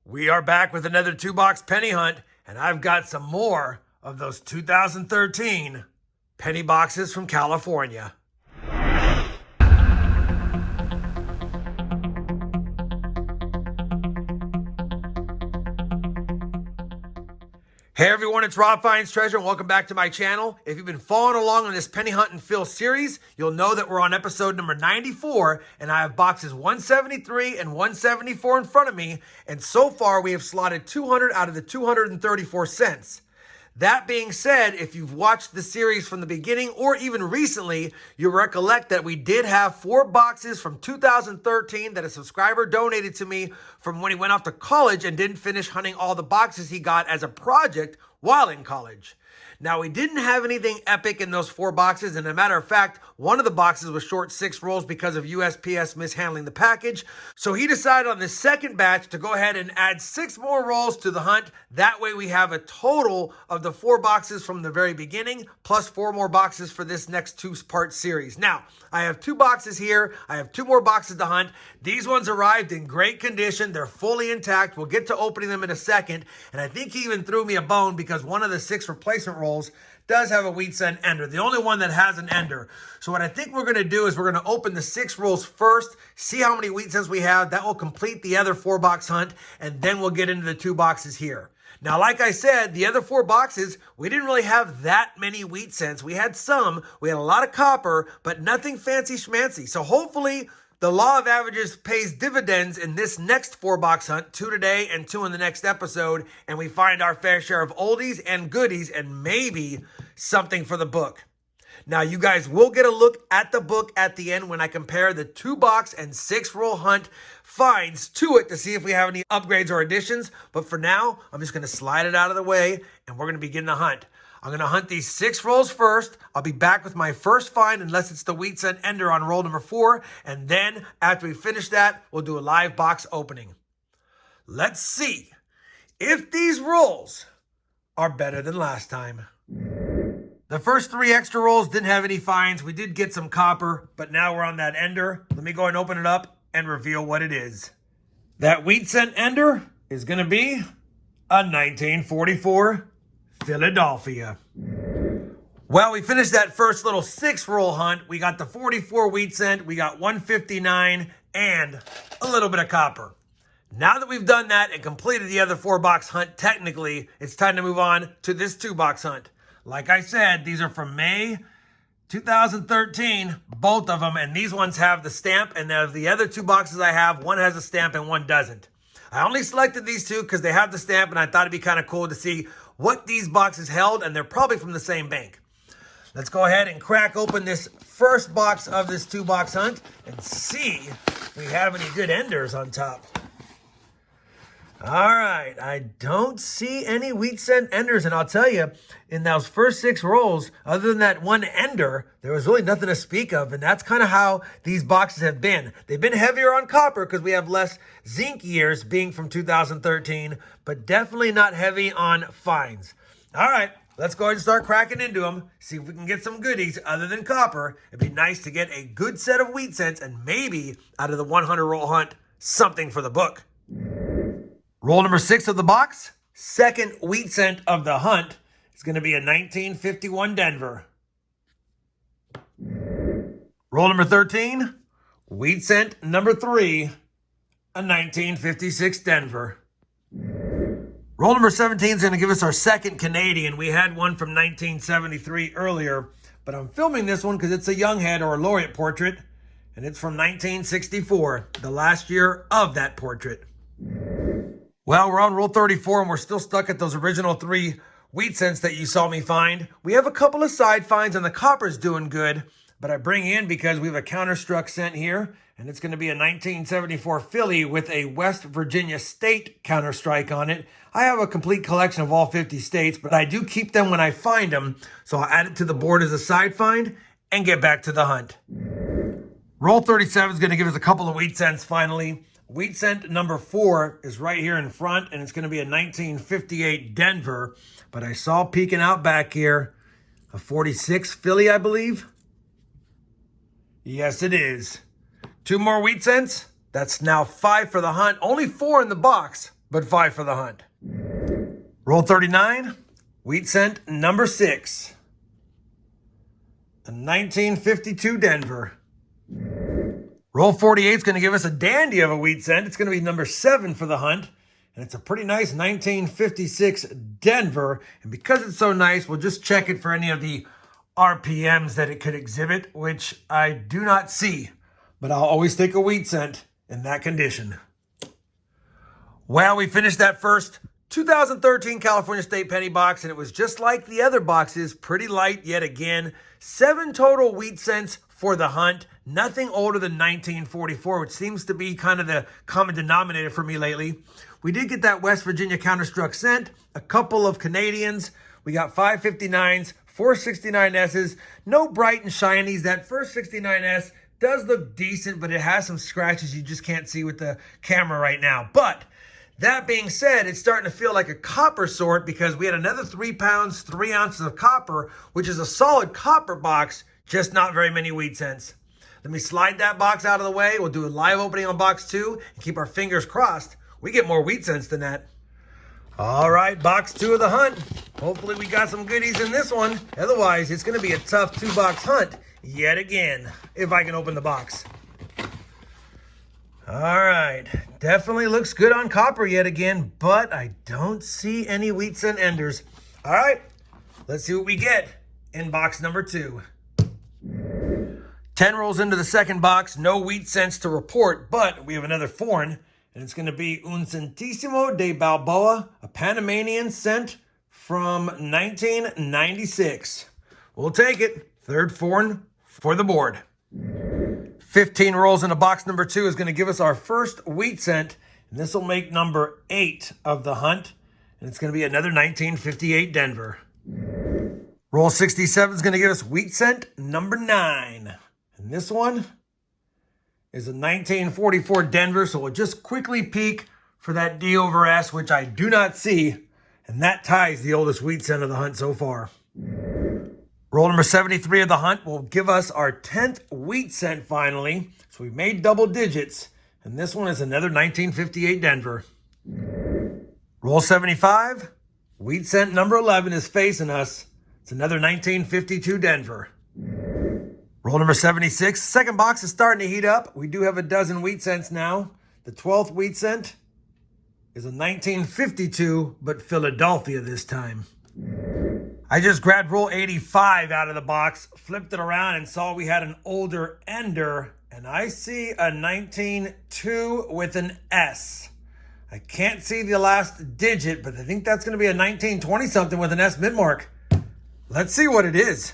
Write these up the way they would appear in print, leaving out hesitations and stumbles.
We are back with another 2-box penny hunt, and I've got some more of those 2013 penny boxes from California. Hey everyone, it's RobFindsTreasure and welcome back to my channel. If you've been following along on this Penny Hunt and Fill series, you'll know that we're on episode number 94 and I have boxes 173 and 174 in front of me, and so far we have slotted 200 out of the 234 cents. That being said, if you've watched the series from the beginning or even recently, you'll recollect that we did have 4 boxes from 2013 that a subscriber donated to me from when he went off to college and didn't finish hunting all the boxes he got as a project while in college. Now, we didn't have anything epic in those 4 boxes, and as a matter of fact, one of the boxes was short 6 rolls because of USPS mishandling the package. So he decided on this second batch to go ahead and add 6 more rolls to the hunt. That way we have a total of the 4 boxes from the very beginning, plus 4 more boxes for this next 2-part series. Now, I have 2 boxes here. I have 2 more boxes to hunt. These ones arrived in great condition. They're fully intact. We'll get to opening them in a second. And I think he even threw me a bone because one of the 6 replacement rolls does have a wheat cent ender, the only one that has an ender. So what I think we're going to do is we're going to open the 6 rolls first, see how many wheat cents we have. That will complete the other 4-box hunt, and then we'll get into the 2 boxes here. Now, like I said, the other 4 boxes, we didn't really have that many wheat cents. We had some, we had a lot of copper, but nothing fancy schmancy. So hopefully the law of averages pays dividends in this next 4-box hunt, 2 today and 2 in the next episode, and we find our fair share of oldies and goodies and maybe something for the book. Now, you guys will get a look at the book at the end when I compare the 2-box and 6-roll hunt finds to it to see if we have any upgrades or additions. But for now, I'm just going to slide it out of the way and we're going to begin the hunt. I'm going to hunt these 6 rolls first. I'll be back with my first find unless it's the wheat cent ender on roll number 4. And then after we finish that, we'll do a live box opening. Let's see if these rolls are better than last time. The first 3 extra rolls didn't have any finds. We did get some copper, but now we're on that ender. Let me go and open it up and reveal what it is. That wheat cent ender is going to be a 1944 Philadelphia. Well, we finished that first little 6-roll hunt. We got the 44 wheat cent, we got 159, and a little bit of copper. Now that we've done that and completed the other 4-box hunt, technically, it's time to move on to this 2-box hunt. Like I said, these are from May 2013, both of them, and these ones have the stamp, and the other 2 boxes I have, one has a stamp and one doesn't. I only selected these 2 because they have the stamp, and I thought it'd be kind of cool to see what these boxes held, and they're probably from the same bank. Let's go ahead and crack open this first box of this 2-box hunt and see if we have any good enders on top. All right, I don't see any wheat cent enders, and I'll tell you, in those first 6 rolls, other than that one ender, there was really nothing to speak of, and that's kind of how these boxes have been. They've been heavier on copper because we have less zinc years being from 2013, but definitely not heavy on fines. All right, let's go ahead and start cracking into them, see if we can get some goodies other than copper. It'd be nice to get a good set of wheat cents and maybe out of the 100-roll hunt, something for the book. Roll number 6 of the box, second wheat cent of the hunt, is going to be a 1951 Denver. Roll number 13, wheat cent number 3, a 1956 Denver. Roll number 17 is going to give us our second Canadian. We had one from 1973 earlier, but I'm filming this one because it's a young head or a laureate portrait, and it's from 1964, the last year of that portrait. Well, we're on roll 34 and we're still stuck at those original 3 wheat cents that you saw me find. We have a couple of side finds and the copper's doing good, but I bring in because we have a counterstruck cent here, and it's going to be a 1974 Philly with a West Virginia state counterstrike on it. I have a complete collection of all 50 states, but I do keep them when I find them, so I'll add it to the board as a side find and get back to the hunt. Roll 37 is going to give us a couple of wheat cents finally. Wheat cent number 4 is right here in front, and it's going to be a 1958 Denver. But I saw peeking out back here a 46 Philly, I believe. Yes, it is. 2 more wheat cents. That's now 5 for the hunt. Only 4 in the box, but 5 for the hunt. Roll 39, wheat cent number 6. A 1952 Denver. Roll 48 is going to give us a dandy of a wheat cent. It's going to be number 7 for the hunt. And it's a pretty nice 1956 Denver. And because it's so nice, we'll just check it for any of the RPMs that it could exhibit, which I do not see. But I'll always take a wheat cent in that condition. Well, we finished that first 2013 California State Penny box, and it was just like the other boxes, pretty light yet again. 7 total wheat cents for the hunt. Nothing older than 1944, which seems to be kind of the common denominator for me lately. We did get that West Virginia counterstruck cent, a couple of Canadians. We got 559s, 469s, no bright and shinies. That first 69S does look decent, but it has some scratches you just can't see with the camera right now. But that being said, it's starting to feel like a copper sort because we had another 3 pounds, 3 ounces of copper, which is a solid copper box, just not very many wheat cents. Let me slide that box out of the way. We'll do a live opening on box 2 and keep our fingers crossed. We get more wheat cents than that. All right, box 2 of the hunt. Hopefully we got some goodies in this one. Otherwise, it's going to be a tough 2-box hunt yet again, if I can open the box. All right, definitely looks good on copper yet again, but I don't see any wheat cent enders. All right, let's see what we get in box number 2. 10 rolls into the second box, no wheat cents to report, but we have another foreign, and it's going to be Un Centésimo de Balboa, a Panamanian cent from 1996. We'll take it. Third foreign for the board. 15 rolls into box number 2 is going to give us our first wheat cent, and this will make number 8 of the hunt, and it's going to be another 1958 Denver. Roll 67 is going to give us wheat cent number 9. And this one is a 1944 Denver, so we'll just quickly peek for that D over S, which I do not see, and that ties the oldest wheat cent of the hunt so far. Roll number 73 of the hunt will give us our 10th wheat cent finally, so we made double digits, and this one is another 1958 Denver. Roll 75, wheat cent number 11 is facing us. It's another 1952 Denver. Roll number 76. Second box is starting to heat up. We do have a dozen wheat cents now. The 12th wheat cent is a 1952, but Philadelphia this time. I just grabbed roll 85 out of the box, flipped it around, and saw we had an older ender. And I see a 192 with an S. I can't see the last digit, but I think that's going to be a 1920-something with an S mid-mark. Let's see what it is.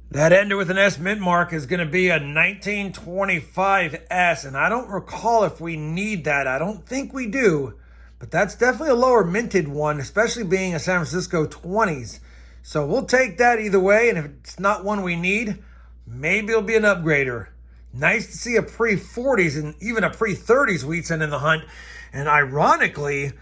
That ender with an S mid-mark is going to be a 1925S, and I don't recall if we need that. I don't think we do, but that's definitely a lower minted one, especially being a San Francisco 20s. So we'll take that either way, and if it's not one we need, maybe it'll be an upgrader. Nice to see a pre-40s and even a pre-30s wheat cent in the hunt, and ironically,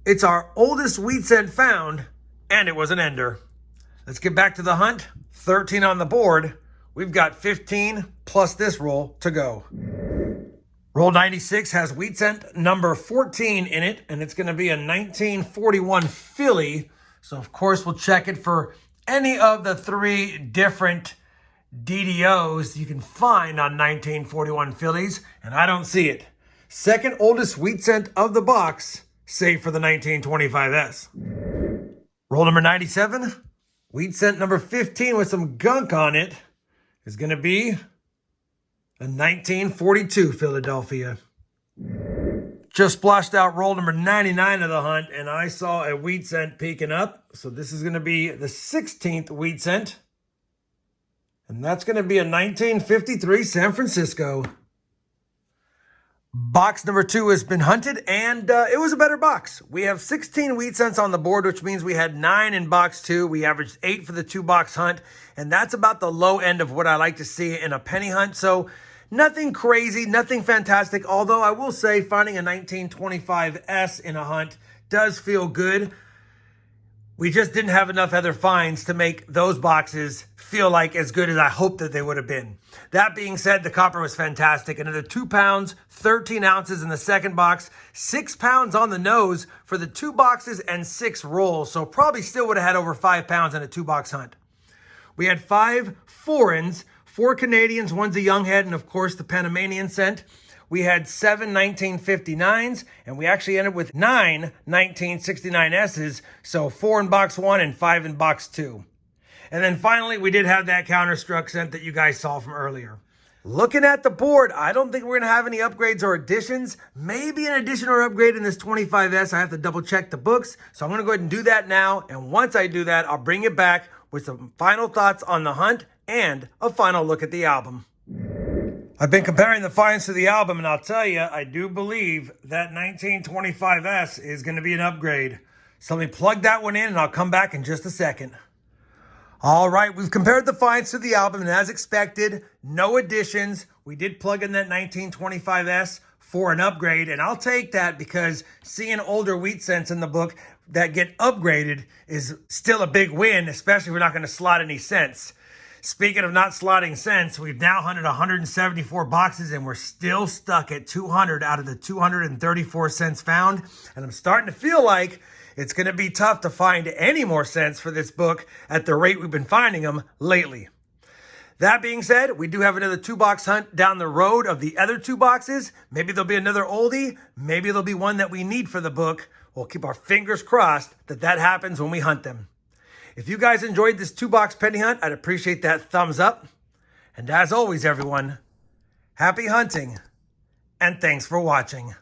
it's our oldest wheat cent found, and it was an ender. Let's get back to the hunt. 13 on the board. We've got 15 plus this roll to go. Roll 96 has wheat cent number 14 in it, and it's going to be a 1941 Philly. So, of course, we'll check it for any of the 3 different DDOs you can find on 1941 Phillies, and I don't see it. Second oldest wheat cent of the box, save for the 1925S. Roll number 97. Wheat cent number 15 with some gunk on it is going to be a 1942 Philadelphia. Just splashed out roll number 99 of the hunt, and I saw a wheat cent peeking up. So this is going to be the 16th wheat cent. And that's going to be a 1953 San Francisco. Box number 2 has been hunted, and it was a better box. We have 16 wheat cents on the board, which means we had 9 in box 2. We averaged 8 for the 2-box hunt, and that's about the low end of what I like to see in a penny hunt. So nothing crazy, nothing fantastic, although I will say finding a 1925S in a hunt does feel good. We just didn't have enough other finds to make those boxes feel like as good as I hoped that they would have been. That being said, the copper was fantastic. Another 2 pounds, 13 ounces in the second box, 6 pounds on the nose for the 2 boxes and 6 rolls. So probably still would have had over 5 pounds in a 2-box hunt. We had 5 foreigns, 4 Canadians, 1's a young head, and of course the Panamanian scent. We had 7 1959s, and we actually ended with 9 1969S's, so 4 in box 1 and 5 in box 2. And then finally, we did have that counterstruck scent that you guys saw from earlier. Looking at the board, I don't think we're going to have any upgrades or additions. Maybe an addition or upgrade in this 25S. I have to double check the books, so I'm going to go ahead and do that now. And once I do that, I'll bring it back with some final thoughts on the hunt and a final look at the album. I've been comparing the finds to the album, and I'll tell you, I do believe that 1925S is going to be an upgrade. So let me plug that one in, and I'll come back in just a second. All right, we've compared the finds to the album, and as expected, no additions. We did plug in that 1925S for an upgrade, and I'll take that because seeing older wheat scents in the book that get upgraded is still a big win, especially if we're not going to slot any scents. Speaking of not slotting scents, we've now hunted 174 boxes and we're still stuck at 200 out of the 234 scents found. And I'm starting to feel like it's going to be tough to find any more scents for this book at the rate we've been finding them lately. That being said, we do have another 2-box hunt down the road of the other 2 boxes. Maybe there'll be another oldie. Maybe there'll be one that we need for the book. We'll keep our fingers crossed that that happens when we hunt them. If you guys enjoyed this 2-box penny hunt, I'd appreciate that thumbs up. And as always, everyone, happy hunting and thanks for watching.